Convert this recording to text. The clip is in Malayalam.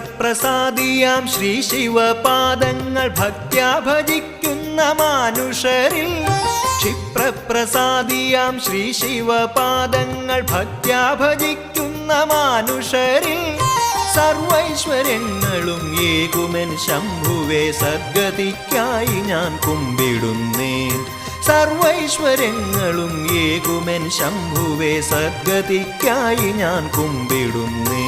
ക്ഷിപ്രപ്രസാദിയാം ശ്രീ ശിവപാദങ്ങൾ ഭക്ത്യാ ഭജിക്കുന്ന മാനുഷരിൽ ക്ഷിപ്രപ്രസാദിയാം ശ്രീ ശിവപാദങ്ങൾ ഭക്ത്യാ ഭജിക്കുന്ന മാനുഷരിൽ സർവൈശ്വര്യങ്ങളും ഏകുമെൻ ശംഭുവേ സദ്ഗതിക്കായി ഞാൻ കുമ്പിടുന്നേൻ സർവൈശ്വര്യങ്ങളും ഏകുമെൻ ശംഭുവേ സദ്ഗതിക്കായി ഞാൻ കുമ്പിടുന്നേൻ